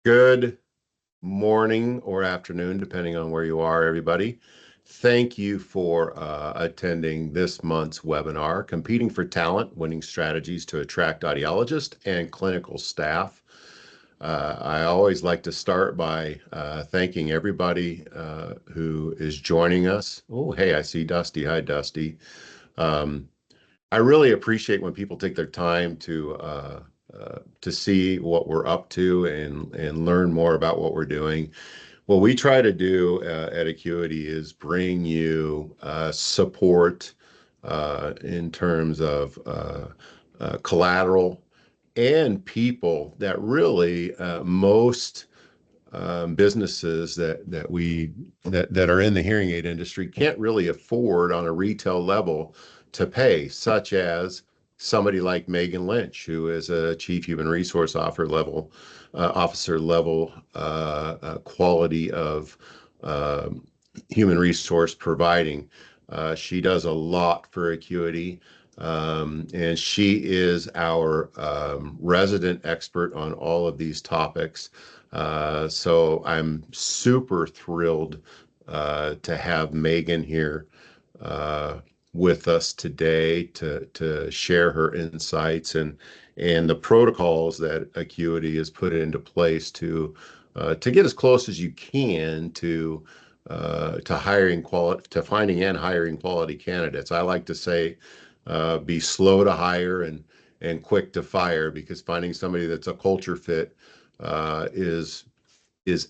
Good morning or afternoon, depending on where you are, everybody. Thank you for attending this month's webinar, Competing for Talent, Winning Strategies to Attract Audiologists and Clinical Staff. I always like to start by thanking everybody who is joining us. Oh, hey, I see Dusty. Hi, Dusty. Um, I really appreciate when people take their time to see what we're up to and learn more about what we're doing. What we try to do at Acuity is bring you support in terms of collateral and people that really most businesses that are in the hearing aid industry can't really afford on a retail level to pay, such as somebody like Megan Lynch, who is a chief human resource officer level quality of human resource providing. She does a lot for Acuity. And she is our resident expert on all of these topics. So I'm super thrilled to have Megan here uh, with us today to share her insights and the protocols that Acuity has put into place to get as close as you can to finding and hiring quality candidates. I like to say be slow to hire and quick to fire, because finding somebody that's a culture fit is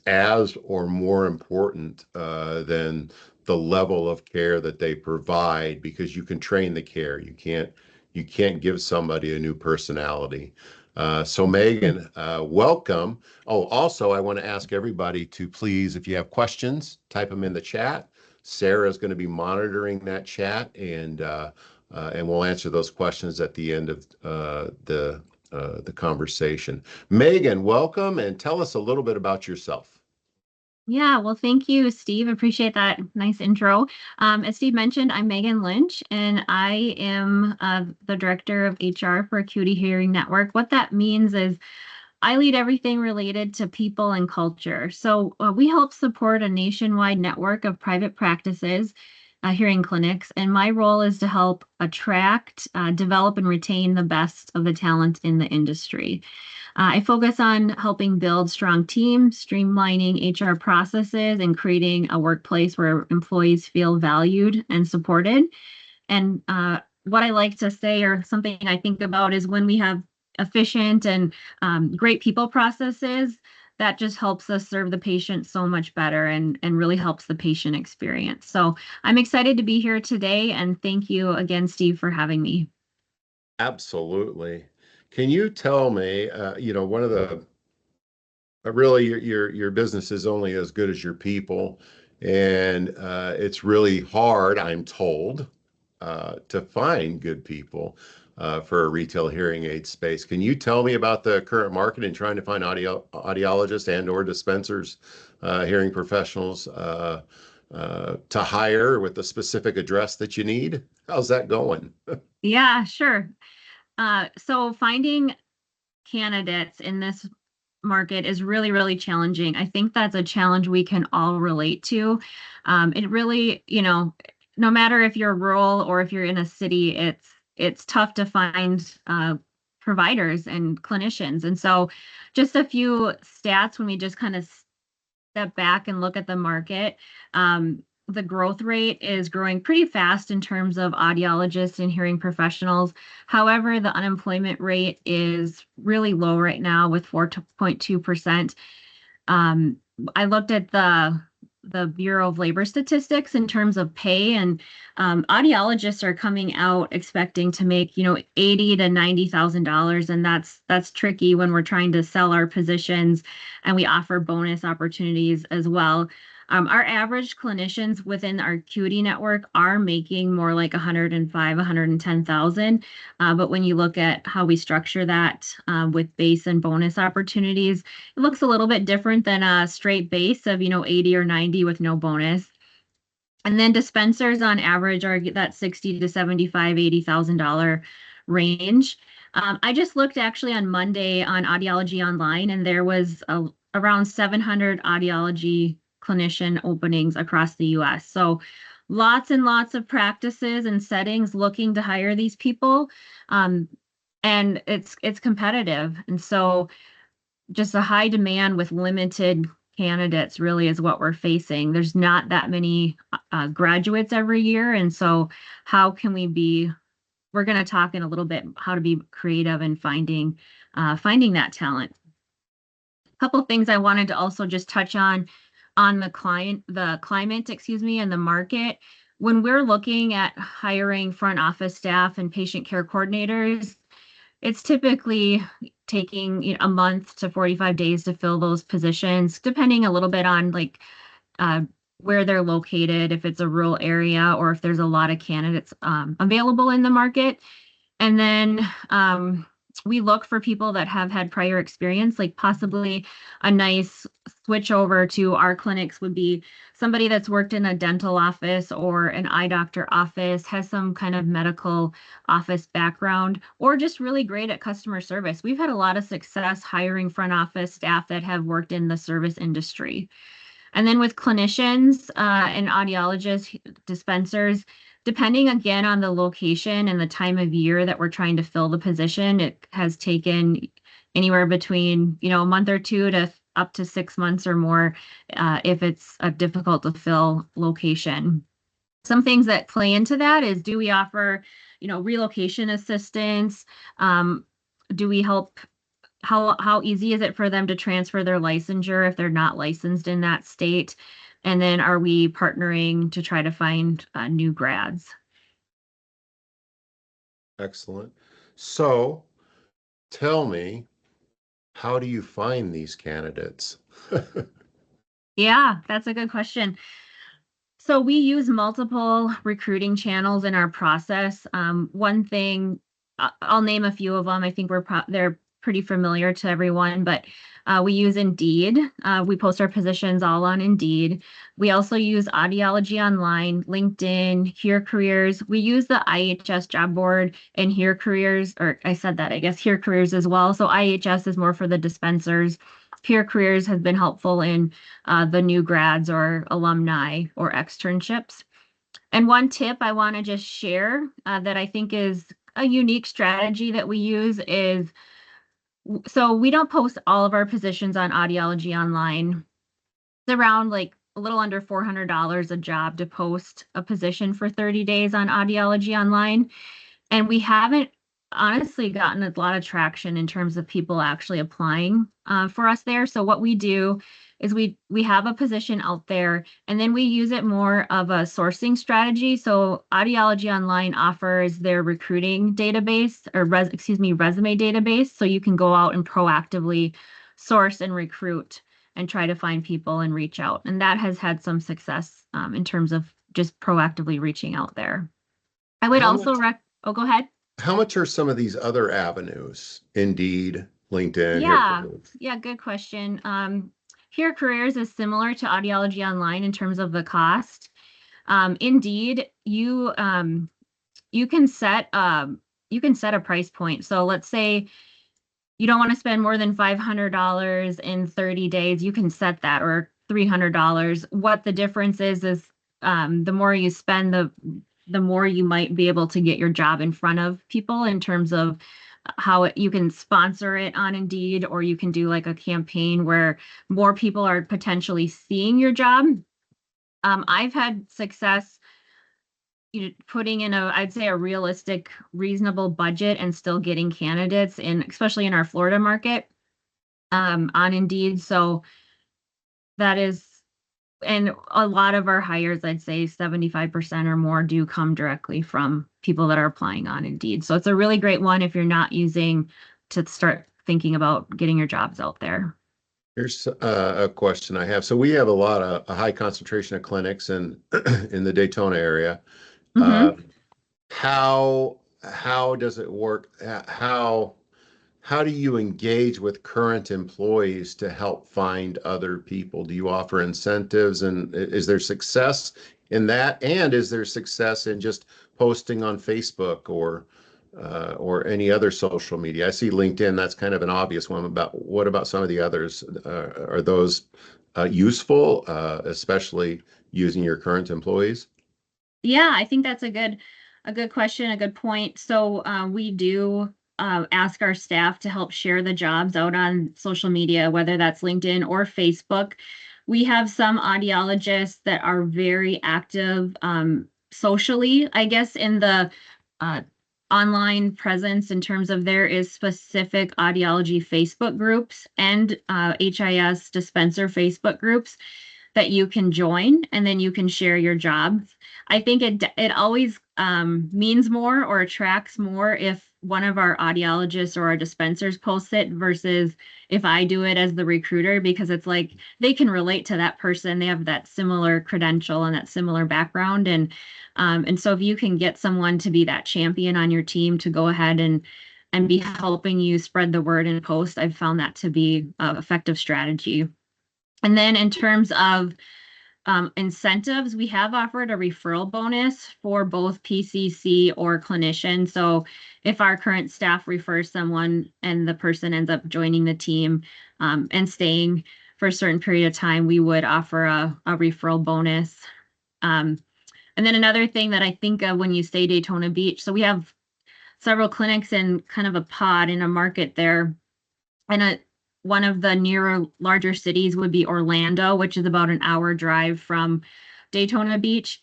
as or more important than the level of care that they provide, because you can train the care. You can't give somebody a new personality. So Megan, welcome. Oh, also, I want to ask everybody to please, if you have questions, type them in the chat. Sarah is going to be monitoring that chat, and we'll answer those questions at the end of the conversation. Megan, welcome, and tell us a little bit about yourself. Yeah, well, thank you, Steve. Appreciate that nice intro. As Steve mentioned, I'm Megan Lynch, and I am the Director of HR for Acuity Hearing Network. What that means is I lead everything related to people and culture. So we help support a nationwide network of private practices, hearing clinics, and my role is to help attract, develop, and retain the best of the talent in the industry. I focus on helping build strong teams, streamlining HR processes, and creating a workplace where employees feel valued and supported. And what I like to say, or something I think about, is when we have efficient and great people processes, that just helps us serve the patient so much better and really helps the patient experience. So I'm excited to be here today, and thank you again, Steve, for having me. Absolutely. Can you tell me, one of the really your business is only as good as your people, and it's really hard, I'm told, to find good people for a retail hearing aid space. Can you tell me about the current market in trying to find audiologists and or dispensers, hearing professionals to hire with the specific address that you need? How's that going? Yeah, sure. So finding candidates in this market is really, really challenging. I think that's a challenge we can all relate to. It really, no matter if you're rural or if you're in a city, it's tough to find providers and clinicians. And so just a few stats when we just kind of step back and look at the market. The growth rate is growing pretty fast in terms of audiologists and hearing professionals. However, the unemployment rate is really low right now with 4.2%. I looked at the Bureau of Labor Statistics in terms of pay, and audiologists are coming out expecting to make, $80,000 to $90,000, and that's tricky when we're trying to sell our positions, and we offer bonus opportunities as well. Our average clinicians within our Acuity network are making more like 105, 110,000. But when you look at how we structure that with base and bonus opportunities, it looks a little bit different than a straight base of, 80 or 90 with no bonus. And then dispensers on average are that 60 to 75, $80,000 range. I just looked actually on Monday on Audiology Online, and there was around 700 audiology clinician openings across the US. So lots and lots of practices and settings looking to hire these people. Um, and it's competitive. And so just a high demand with limited candidates really is what we're facing. There's not that many graduates every year. And so how can we be, we're going to talk in a little bit how to be creative in finding that talent. A couple of things I wanted to also just touch on the climate, excuse me, and the market. When we're looking at hiring front office staff and patient care coordinators, it's typically taking, a month to 45 days to fill those positions, depending a little bit on like uh, where they're located, if it's a rural area or if there's a lot of candidates available in the market. And then we look for people that have had prior experience, like possibly a nice switch over to our clinics would be somebody that's worked in a dental office or an eye doctor office, has some kind of medical office background, or just really great at customer service. We've had a lot of success hiring front office staff that have worked in the service industry. And then with clinicians and audiologists, dispensers, depending again on the location and the time of year that we're trying to fill the position, it has taken anywhere between, a month or two to up to 6 months or more if it's a difficult to fill location. Some things that play into that is, do we offer, relocation assistance? Um, do we help how easy is it for them to transfer their licensure if they're not licensed in that state? And then are we partnering to try to find new grads? Excellent. So tell me, how do you find these candidates? Yeah, that's a good question. So we use multiple recruiting channels in our process. One thing, I'll name a few of them. I think they're pretty familiar to everyone, but we use Indeed. We post our positions all on Indeed. We also use Audiology Online, LinkedIn, Here Careers. We use the IHS job board and Here Careers, or I said that, I guess, Here Careers as well. So IHS is more for the dispensers. Here Careers has been helpful in the new grads or alumni or externships. And one tip I want to just share that I think is a unique strategy that we use is, so we don't post all of our positions on Audiology Online. It's around like a little under $400 a job to post a position for 30 days on Audiology Online. And we haven't honestly gotten a lot of traction in terms of people actually applying for us there. So what we do is we have a position out there, and then we use it more of a sourcing strategy. So Audiology Online offers their recruiting database or resume database, so you can go out and proactively source and recruit and try to find people and reach out. And that has had some success in terms of just proactively reaching out there. I would How also much oh, go ahead. how much are some of these other avenues? Indeed, LinkedIn, here. Yeah, yeah, good question. Here Careers is similar to Audiology Online in terms of the cost. Indeed, you can set a price point. So let's say you don't want to spend more than $500 in 30 days, you can set that, or $300. What the difference is the more you spend, the more you might be able to get your job in front of people in terms of you can sponsor it on Indeed, or you can do like a campaign where more people are potentially seeing your job. I've had success putting in I'd say a realistic, reasonable budget and still getting candidates in, especially in our Florida market, on Indeed. So that is, and a lot of our hires, I'd say 75% or more, do come directly from people that are applying on Indeed. So it's a really great one if you're not using to start thinking about getting your jobs out there. Here's a question I have. So we have a high concentration of clinics in the Daytona area. Uh, Mm-hmm. how does it work? How do you engage with current employees to help find other people? Do you offer incentives, and is there success in that? And is there success in just posting on Facebook or or any other social media? I see LinkedIn, that's kind of an obvious one. What about some of the others? Are those useful, especially using your current employees? Yeah, I think that's a good question, a good point. So we do ask our staff to help share the jobs out on social media, whether that's LinkedIn or Facebook. We have some audiologists that are very active socially, I guess, in the uh, online presence in terms of there is specific audiology Facebook groups and HIS dispenser Facebook groups that you can join, and then you can share your jobs. I think it always means more or attracts more if one of our audiologists or our dispensers posts it versus if I do it as the recruiter, because it's like they can relate to that person. They have that similar credential and that similar background. And so if you can get someone to be that champion on your team to go ahead and be helping you spread the word and post, I've found that to be an effective strategy. And then in terms of incentives, we have offered a referral bonus for both PCC or clinician. So if our current staff refers someone and the person ends up joining the team and staying for a certain period of time, we would offer a referral bonus. Um, and then another thing that I think of when you say Daytona Beach, so we have several clinics in kind of a pod in a market there. And one of the nearer larger cities would be Orlando, which is about an hour drive from Daytona Beach.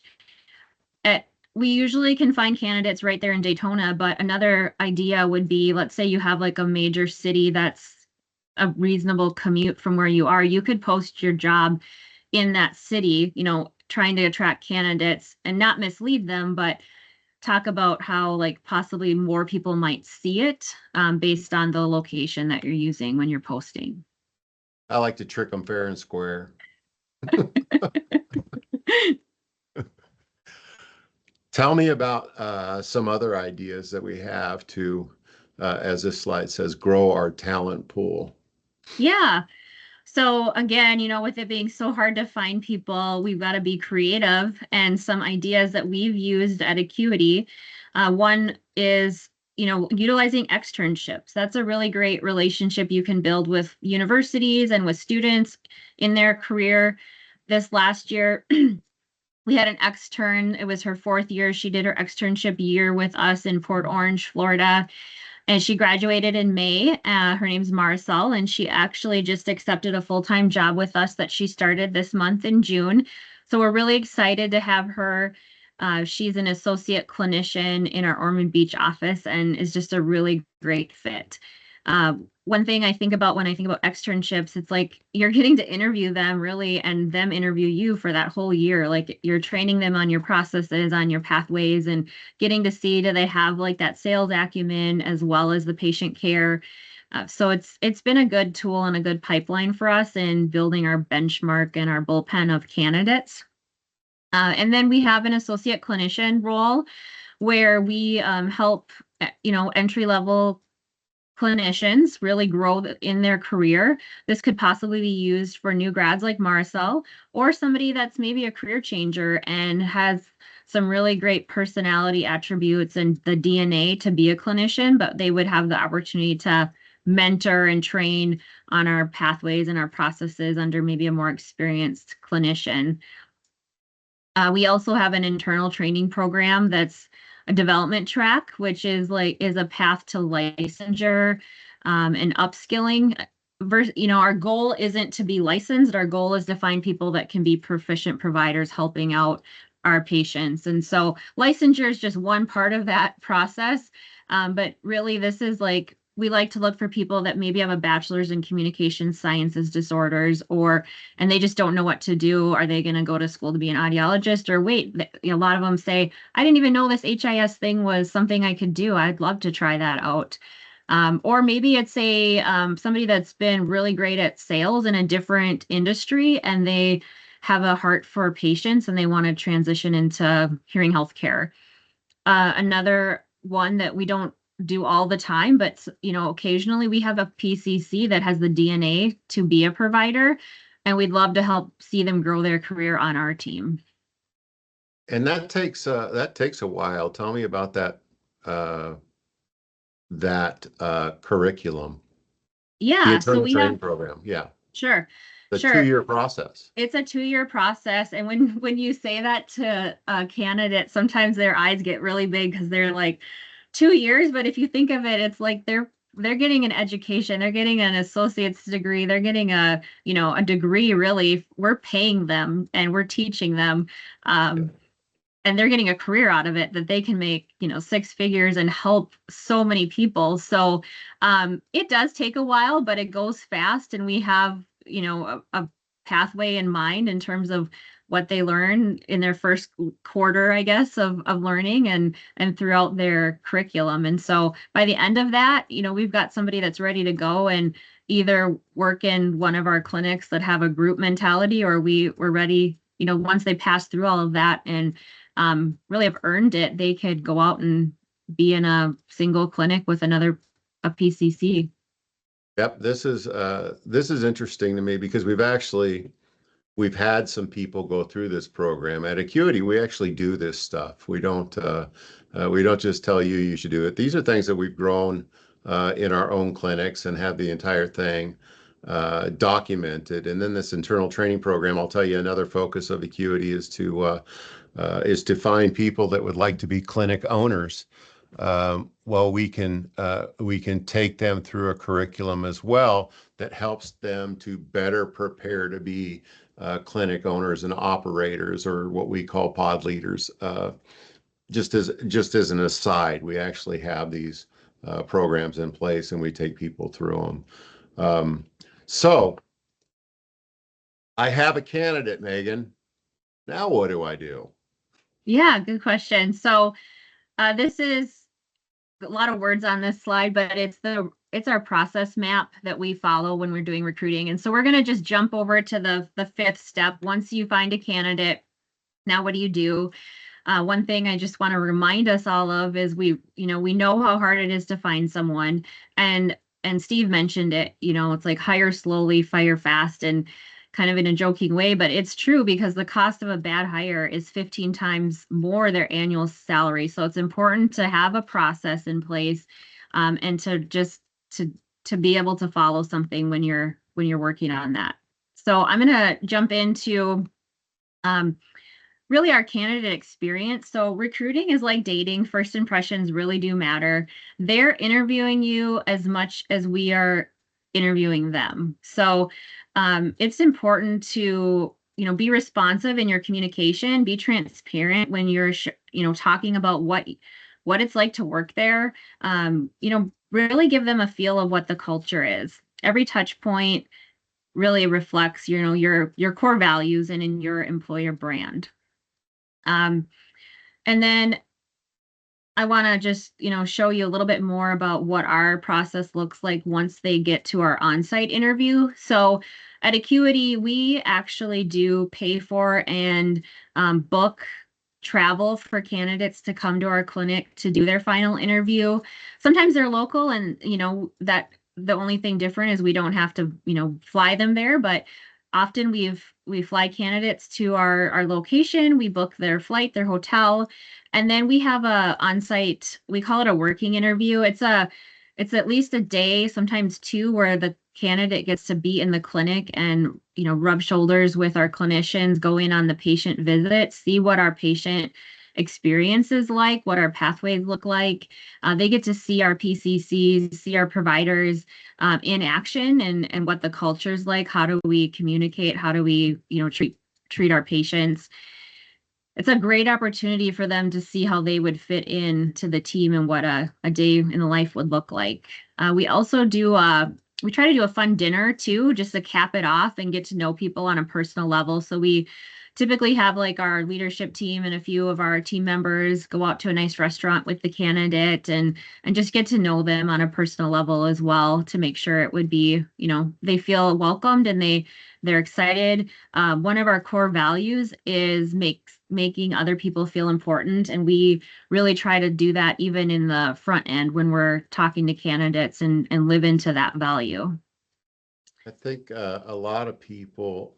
Uh, we usually can find candidates right there in Daytona, but another idea would be, let's say you have like a major city that's a reasonable commute from where you are. You could post your job in that city, trying to attract candidates and not mislead them, but talk about how like possibly more people might see it based on the location that you're using when you're posting. I like to trick them fair and square. Tell me about some other ideas that we have to, as this slide says, grow our talent pool. Yeah. So again, with it being so hard to find people, we've got to be creative. And some ideas that we've used at Acuity, one is, utilizing externships. That's a really great relationship you can build with universities and with students in their career. This last year, we had an extern. It was her fourth year. She did her externship year with us in Port Orange, Florida, and she graduated in May. Her name's Marcel, and she actually just accepted a full-time job with us that she started this month in June. So we're really excited to have her. She's an associate clinician in our Ormond Beach office and is just a really great fit. One thing I think about when I think about externships, it's like you're getting to interview them really and them interview you for that whole year. Like you're training them on your processes, on your pathways, and getting to see do they have like that sales acumen as well as the patient care. So it's been a good tool and a good pipeline for us in building our benchmark and our bullpen of candidates. And then we have an associate clinician role where we help entry level clinicians really grow in their career. This could possibly be used for new grads like Marcel or somebody that's maybe a career changer and has some really great personality attributes and the DNA to be a clinician, but they would have the opportunity to mentor and train on our pathways and our processes under maybe a more experienced clinician. We also have an internal training program that's a development track, which is a path to licensure and upskilling. Our goal isn't to be licensed. Our goal is to find people that can be proficient providers helping out our patients. And so licensure is just one part of that process. But really, this is like we like to look for people that maybe have a bachelor's in communication sciences disorders and they just don't know what to do. Are they going to go to school to be an audiologist or wait? A lot of them say, I didn't even know this HIS thing was something I could do. I'd love to try that out. Or maybe it's somebody that's been really great at sales in a different industry and they have a heart for patients and they want to transition into hearing health care. Another one that we don't do all the time, but occasionally we have a PCC that has the DNA to be a provider, and we'd love to help see them grow their career on our team. And that takes a while. Tell me about that that curriculum? The Yeah, so internal we have, training program. Yeah. sure, The sure. 2-year process. It's a 2-year process, and when you say that to candidates, sometimes their eyes get really big because they're like 2 years. But if you think of it, it's like they're getting an education, they're getting an associate's degree, they're getting a degree. Really, we're paying them and we're teaching them, um, and they're getting a career out of it that they can make 6 figures and help so many people. So it does take a while, but it goes fast, and we have a pathway in mind in terms of what they learn in their first quarter, I guess, of learning and throughout their curriculum. And so by the end of that, we've got somebody that's ready to go and either work in one of our clinics that have a group mentality, or we're ready, once they pass through all of that and really have earned it, they could go out and be in a single clinic with a PCC. Yep, this is interesting to me because we've had some people go through this program. At Acuity, we actually do this stuff. We don't just tell you you should do it. These are things that we've grown in our own clinics and have the entire thing documented. And then this internal training program, I'll tell you, another focus of Acuity is to find people that would like to be clinic owners. Well, we can take them through a curriculum as well that helps them to better prepare to be clinic owners and operators, or what we call pod leaders. Just as an aside, we actually have these programs in place, and we take people through them. So I have a candidate, Megan. Now what do I do? Yeah, good question. So this is a lot of words on this slide, but it's our process map that we follow when we're doing recruiting. And so we're going to just jump over to the fifth step. Once you find a candidate, now what do you do? One thing I just want to remind us all of is we know how hard it is to find someone, and Steve mentioned it. It's like hire slowly, fire fast, and kind of in a joking way, but it's true because the cost of a bad hire is 15 times more their annual salary. So it's important to have a process in place, and to be able to follow something when you're working on that. So I'm gonna jump into um, really our candidate experience. So recruiting is like dating. First impressions really do matter. They're interviewing you as much as we are interviewing them. So it's important to be responsive in your communication, be transparent when you're talking about what it's like to work there. Really give them a feel of what the culture is. Every touch point really reflects your core values and in your employer brand. um, and then I want to just, show you a little bit more about what our process looks like once they get to our on-site interview. So at Acuity, we actually do pay for and book travel for candidates to come to our clinic to do their final interview. Sometimes they're local, and that the only thing different is we don't have to fly them there, but often we fly candidates to our location, we book their flight, their hotel, and then we have a on-site, we call it a working interview. It's at least a day, sometimes two, where the candidate gets to be in the clinic and rub shoulders with our clinicians, go in on the patient visit, see what our patient experience is like, what our pathways look like. They get to see our PCCs, see our providers in action, and what the culture is like. How do we communicate? How do we treat our patients? It's a great opportunity for them to see how they would fit in to the team and what a day in the life would look like. We also we try to do a fun dinner too, just to cap it off and get to know people on a personal level. So we typically have like our leadership team and a few of our team members go out to a nice restaurant with the candidate and just get to know them on a personal level as well, to make sure it would be, they feel welcomed and they're excited. One of our core values is making other people feel important, and we really try to do that even in the front end when we're talking to candidates and live into that value. I think a lot of people,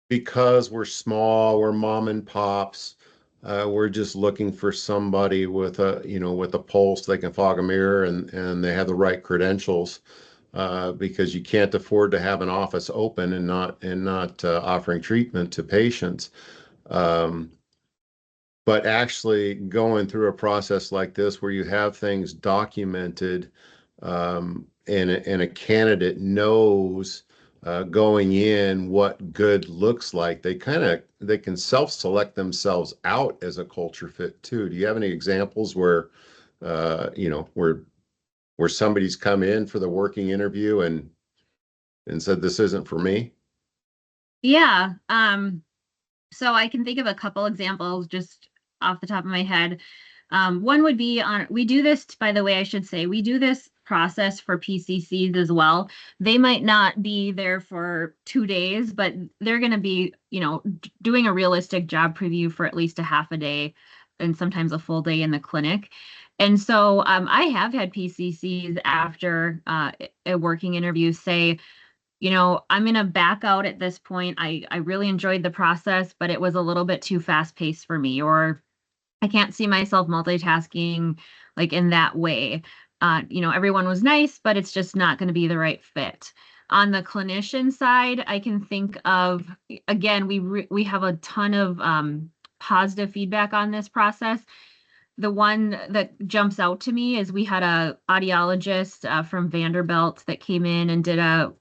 because we're small, we're mom and pops, we're just looking for somebody with with a pulse. They can fog a mirror and they have the right credentials, because you can't afford to have an office open and not offering treatment to patients. Um, but actually going through a process like this where you have things documented, and a candidate knows going in what good looks like, they can self-select themselves out as a culture fit too. Do you have any examples where where somebody's come in for the working interview and said this isn't for me? Yeah. So I can think of a couple examples just off the top of my head. One would be we do this, by the way, I should say, we do this process for PCCs as well. They might not be there for 2 days, but they're going to be, doing a realistic job preview for at least a half a day and sometimes a full day in the clinic. And so I have had PCCs after a working interview say, I'm going to back out at this point. I really enjoyed the process, but it was a little bit too fast paced for me, or I can't see myself multitasking like in that way. Everyone was nice, but it's just not going to be the right fit. On the clinician side, I can think of, again, we have a ton of positive feedback on this process. The one that jumps out to me is we had a audiologist from Vanderbilt that came in and did a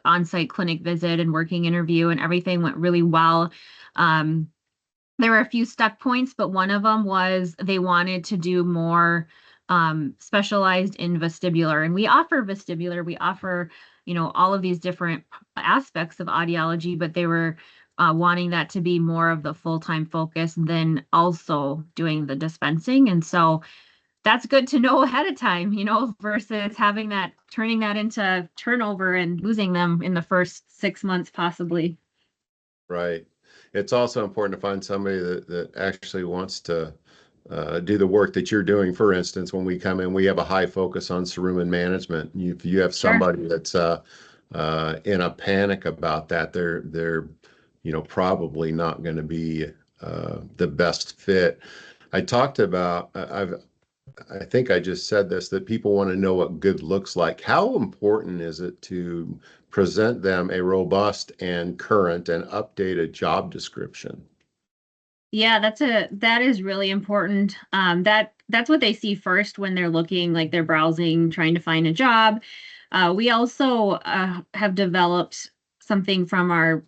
on-site clinic visit and working interview, and everything went really well. There were a few stuck points, but one of them was they wanted to do more specialized in vestibular, and we offer vestibular. We offer, all of these different aspects of audiology, but they were wanting that to be more of the full-time focus than also doing the dispensing. And so that's good to know ahead of time, versus turning that into turnover and losing them in the first 6 months, possibly. Right. It's also important to find somebody that actually wants to do the work that you're doing. For instance, when we come in, we have a high focus on cerumen management. If you have Sure. somebody that's in a panic about that, they're probably not going to be the best fit. I talked about I think I just said this, that people want to know what good looks like. How important is it to present them a robust and current and updated job description? Yeah, that is really important. That's what they see first when they're looking, like they're browsing, trying to find a job. We also have developed something from our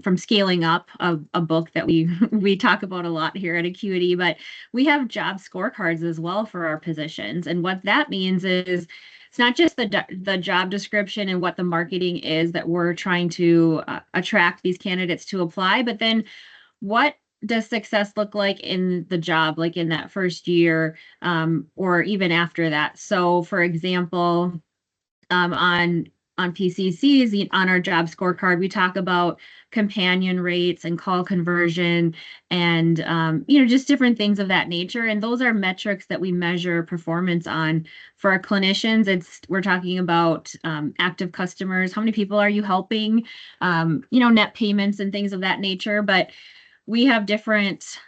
from Scaling Up, a book that we we talk about a lot here at Acuity, but we have job scorecards as well for our positions. And what that means is it's not just the job description and what the marketing is that we're trying to attract these candidates to apply, but then what does success look like in the job, like in that first year, or even after that? So, for example, on PCCs, on our job scorecard, we talk about companion rates and call conversion and just different things of that nature. And those are metrics that we measure performance on. For our clinicians, we're talking about active customers. How many people are you helping? Net payments and things of that nature. But we have different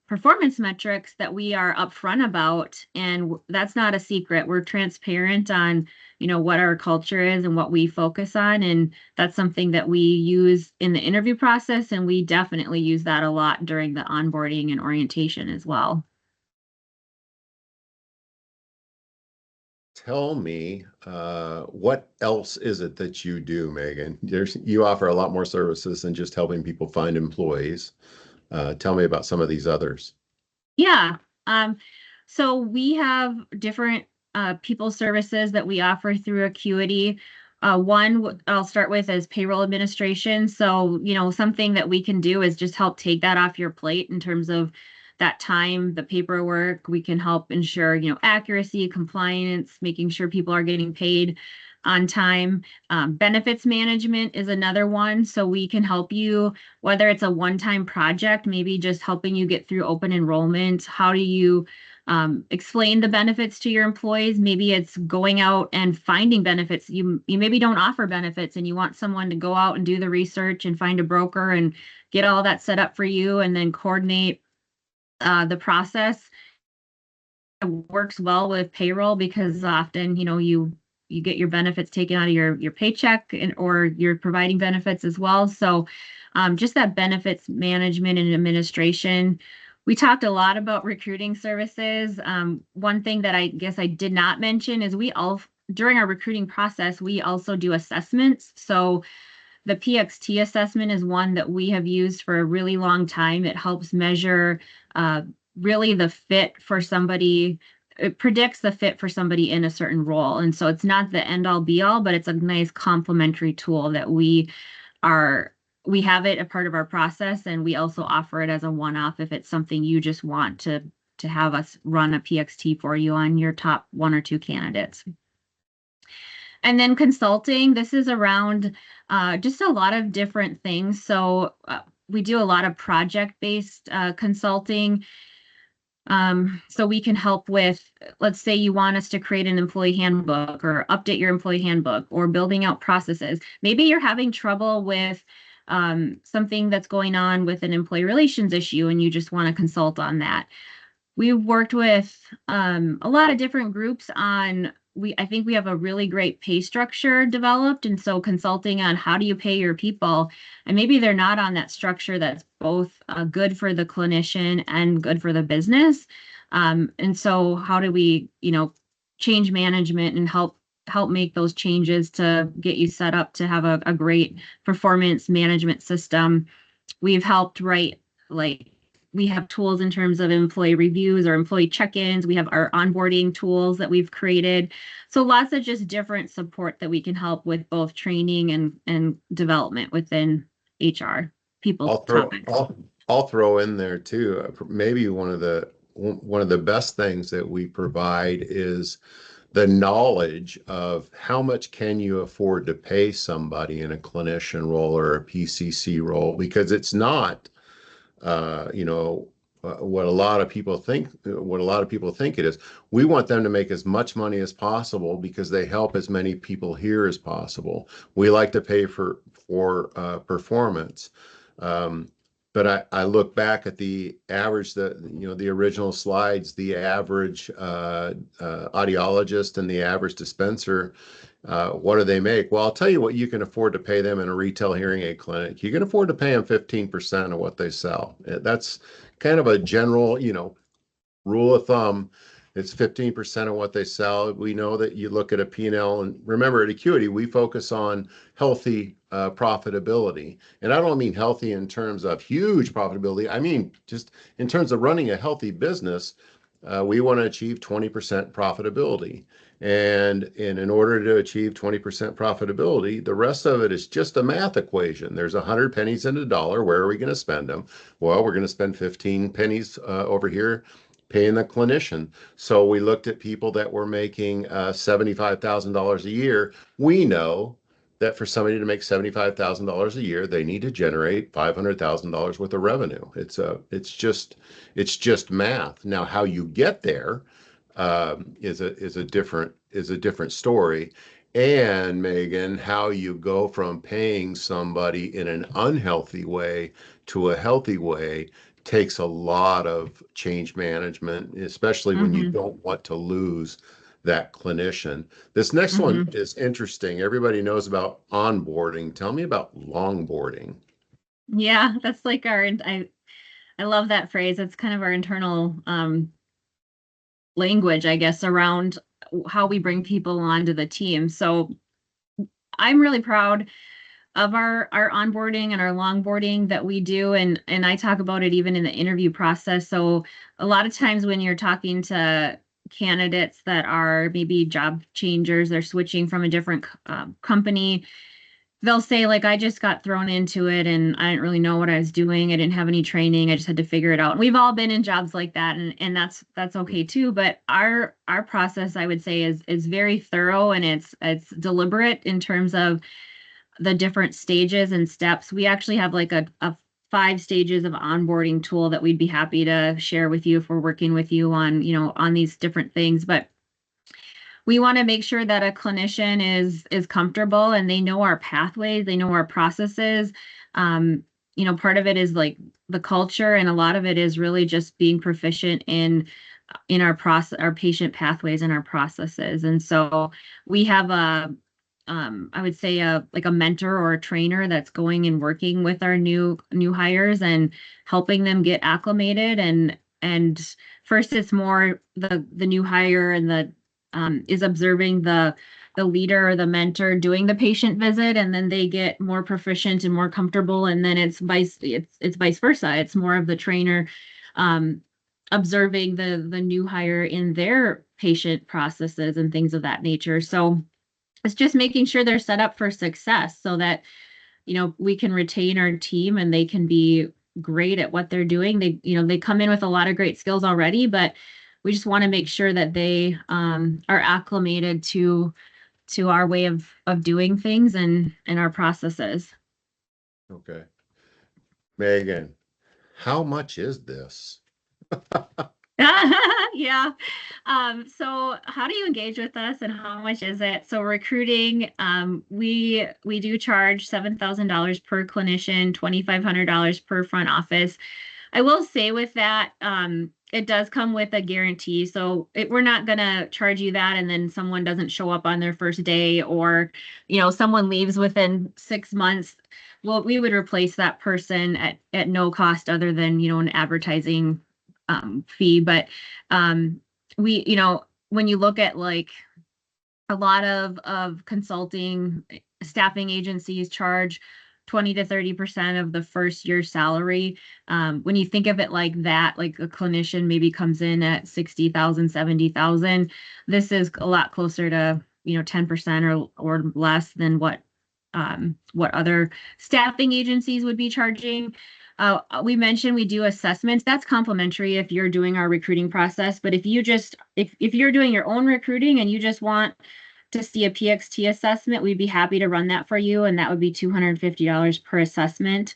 performance metrics that we are upfront about, and that's not a secret. We're transparent on, what our culture is and what we focus on, and that's something that we use in the interview process, and we definitely use that a lot during the onboarding and orientation as well. Tell me, what else is it that you do, Megan? You offer a lot more services than just helping people find employees. Tell me about some of these others. Yeah. So we have different people services that we offer through Acuity. I'll start with is payroll administration. So, something that we can do is just help take that off your plate in terms of that time, the paperwork. We can help ensure, accuracy, compliance, making sure people are getting paid on time. Benefits management is another one. So we can help you, whether it's a one-time project, maybe just helping you get through open enrollment. How do you explain the benefits to your employees? Maybe it's going out and finding benefits. You maybe don't offer benefits and you want someone to go out and do the research and find a broker and get all that set up for you and then coordinate the process works well with payroll because often, you get your benefits taken out of your paycheck or you're providing benefits as well. So just that benefits management and administration. We talked a lot about recruiting services. One thing that I guess I did not mention is during our recruiting process, we also do assessments. So the PXT assessment is one that we have used for a really long time. It helps measure uh, really the fit for somebody. It predicts the fit for somebody in a certain role. And so it's not the end all be all, but it's a nice complementary tool that are, we have it a part of our process, and we also offer it as a one-off if it's something you just want to have us run a PXT for you on your top one or two candidates. And then consulting, this is around just a lot of different things. So we do a lot of project-based consulting. So we can help with, let's say you want us to create an employee handbook or update your employee handbook or building out processes. Maybe you're having trouble with something that's going on with an employee relations issue and you just want to consult on that. We've worked with a lot of different groups on I think we have a really great pay structure developed. And so consulting on how do you pay your people, and maybe they're not on that structure that's both good for the clinician and good for the business. And so how do we, change management and help make those changes to get you set up to have a great performance management system. We've helped write, like, we have tools in terms of employee reviews or employee check-ins. We have our onboarding tools that we've created. So lots of just different support that we can help with both training and development within HR, people I'll throw topics. I'll throw in there too. Maybe one of the best things that we provide is the knowledge of how much can you afford to pay somebody in a clinician role or a PCC role, because it's not what a lot of people think it is. We want them to make as much money as possible because they help as many people here as possible. We like to pay for performance. But I look back at the average, the original slides, the average audiologist and the average dispenser. What do they make? Well, I'll tell you what you can afford to pay them in a retail hearing aid clinic. You can afford to pay them 15% of what they sell. That's kind of a general, rule of thumb. It's 15% of what they sell. We know that you look at a P&L, and remember at Acuity, we focus on healthy profitability. And I don't mean healthy in terms of huge profitability. I mean, just in terms of running a healthy business, we want to achieve 20% profitability. And in order to achieve 20% profitability, the rest of it is just a math equation. There's 100 pennies in a dollar. Where are we going to spend them? Well, we're going to spend 15 pennies over here paying the clinician. So we looked at people that were making $75,000 a year. We know that for somebody to make $75,000 a year, they need to generate $500,000 worth of revenue. It's just math. Now, how you get there is a different story. And Megan, how you go from paying somebody in an unhealthy way to a healthy way takes a lot of change management, especially when you Mm-hmm, don't want to lose that clinician. This next one mm-hmm. is interesting. Everybody knows about onboarding. Tell me about longboarding. Yeah, that's like I love that phrase. It's kind of our internal language, I guess, around how we bring people onto the team. So I'm really proud of our onboarding and our longboarding that we do, and I talk about it even in the interview process. So a lot of times when you're talking to candidates that are maybe job changers, they're switching from a different company, they'll say, like, I just got thrown into it and I didn't really know what I was doing. I didn't have any training. I just had to figure it out. And we've all been in jobs like that, and that's okay too. But our process, I would say, is very thorough, and it's deliberate in terms of the different stages and steps. We actually have like a 5 stages of onboarding tool that we'd be happy to share with you if we're working with you on, on these different things. But we want to make sure that a clinician is comfortable and they know our pathways, they know our processes. Part of it is like the culture, and a lot of it is really just being proficient in our process, our patient pathways and our processes. And so we have I would say a like a mentor or a trainer that's going and working with our new hires and helping them get acclimated. And first it's more the new hire and the is observing the leader or the mentor doing the patient visit, and then they get more proficient and more comfortable, and then it's vice versa. It's more of the trainer um, observing the new hire in their patient processes and things of that nature. So it's just making sure they're set up for success so that, we can retain our team and they can be great at what they're doing. They come in with a lot of great skills already, but we just want to make sure that they are acclimated to our way of doing things and our processes. Okay. Megan, how much is this? Yeah. So how do you engage with us and how much is it? So recruiting, we do charge $7,000 per clinician, $2,500 per front office. I will say with that, it does come with a guarantee. So we're not gonna charge you that and then someone doesn't show up on their first day, or, someone leaves within 6 months. Well, we would replace that person at no cost other than, an advertising fee. But we, when you look at like a lot of consulting staffing agencies charge 20 to 30% of the first year salary. When you think of it like that, like a clinician maybe comes in at 60,000, 70,000. This is a lot closer to, 10% or less than what other staffing agencies would be charging. We mentioned we do assessments. That's complimentary if you're doing our recruiting process. But if you're doing your own recruiting and you just want to see a PXT assessment, we'd be happy to run that for you, and that would be $250 per assessment.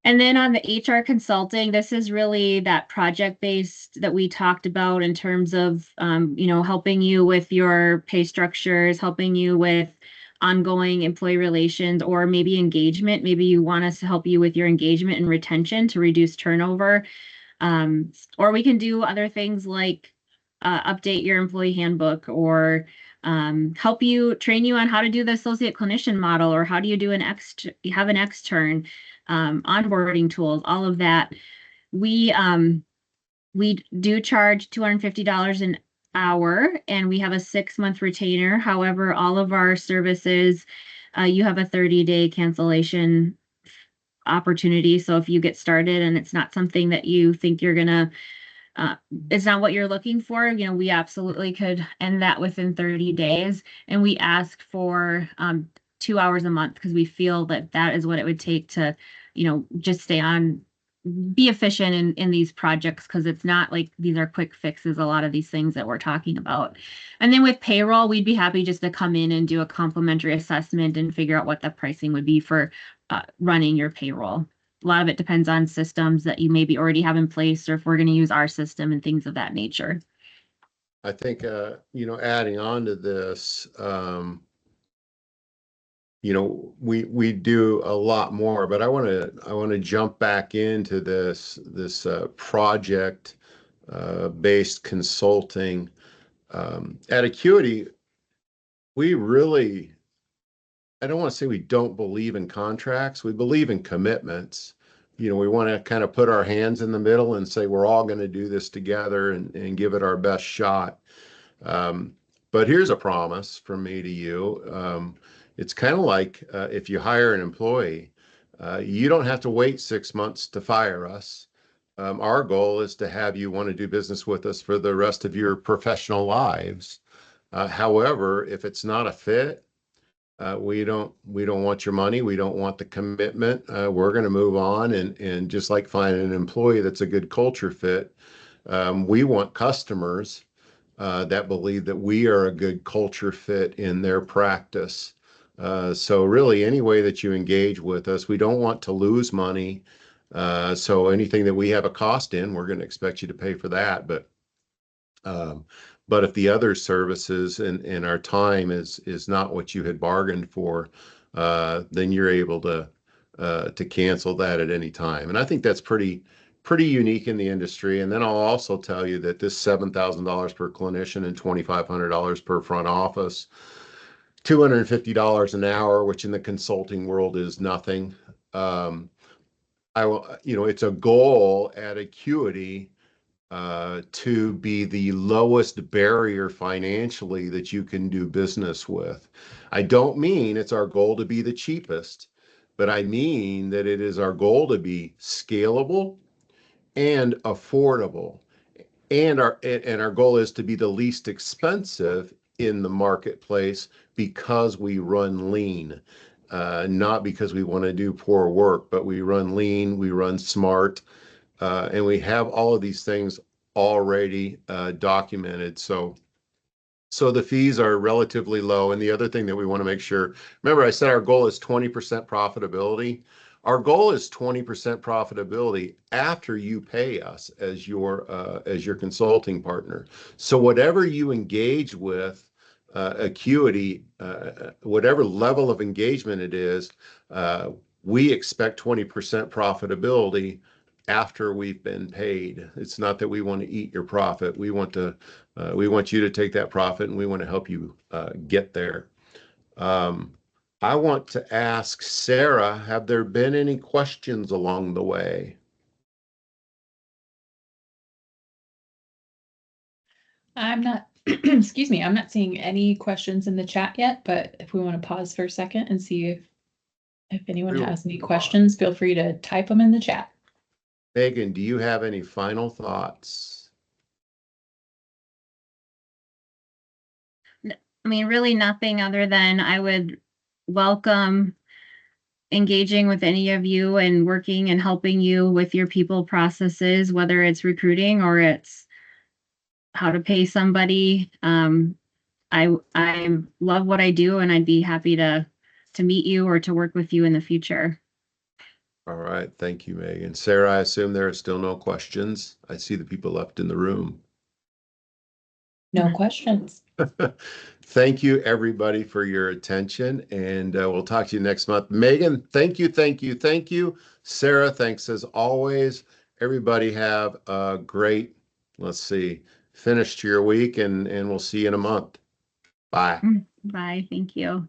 And then on the HR consulting, this is really that project based that we talked about in terms of, helping you with your pay structures, helping you with ongoing employee relations, or maybe engagement. Maybe you want us to help you with your engagement and retention to reduce turnover. Or we can do other things like update your employee handbook, or help you train you on how to do the associate clinician model, or how do you do you have an extern, onboarding tools, all of that. We do charge $250 an hour, and we have a 6-month retainer. However, all of our services, you have a 30-day cancellation opportunity. So if you get started and it's not something that you think you're gonna it's not what you're looking for, we absolutely could end that within 30 days. And we ask for 2 hours a month because we feel that that is what it would take to, just be efficient in these projects, because it's not like these are quick fixes, a lot of these things that we're talking about. And then with payroll, we'd be happy just to come in and do a complimentary assessment and figure out what the pricing would be for running your payroll. A lot of it depends on systems that you maybe already have in place, or if we're going to use our system and things of that nature. I think, adding on to this, we do a lot more, but I want to jump back into this project based consulting. At Acuity, we really, I don't want to say we don't believe in contracts. We believe in commitments. We want to kind of put our hands in the middle and say we're all going to do this together and give it our best shot. Um, but here's a promise from me to you. It's kind of like if you hire an employee, you don't have to wait 6 months to fire us. Our goal is to have you want to do business with us for the rest of your professional lives. However, if it's not a fit, we don't want your money. We don't want the commitment. We're going to move on, and just like finding an employee that's a good culture fit, we want customers that believe that we are a good culture fit in their practice. So really, any way that you engage with us, we don't want to lose money. So anything that we have a cost in, we're going to expect you to pay for that. Um, but if the other services and our time is not what you had bargained for, then you're able to to cancel that at any time. And I think that's pretty unique in the industry. And then I'll also tell you that this $7,000 per clinician and $2,500 per front office, $250 an hour, which in the consulting world is nothing. I will, it's a goal at Acuity to be the lowest barrier financially that you can do business with. I don't mean it's our goal to be the cheapest, but I mean that it is our goal to be scalable and affordable. And our goal is to be the least expensive in the marketplace because we run lean. Not because we want to do poor work, but we run lean, we run smart, and we have all of these things already documented. So the fees are relatively low. And the other thing that we want to make sure, remember, I said our goal is 20% profitability. Our goal is 20% profitability after you pay us as your consulting partner. So whatever you engage with Acuity, whatever level of engagement it is, we expect 20% profitability after we've been paid. It's not that we want to eat your profit. We want you to take that profit, and we want to help you get there. I want to ask Sarah, have there been any questions along the way? I'm not, excuse me, I'm not seeing any questions in the chat yet, but if we want to pause for a second and see if anyone has any questions, feel free to type them in the chat. Megan, do you have any final thoughts? I mean, really nothing other than I would welcome engaging with any of you and working and helping you with your people processes, whether it's recruiting or it's how to pay somebody. I love what I do, and I'd be happy to meet you or to work with you in the future. All right. Thank you, Megan. Sarah, I assume there are still no questions. I see the people left in the room. No questions. Thank you, everybody, for your attention, and we'll talk to you next month. Megan, thank you, thank you, thank you. Sarah, thanks as always. Everybody have a great, finish to your week, and we'll see you in a month. Bye. Bye. Thank you.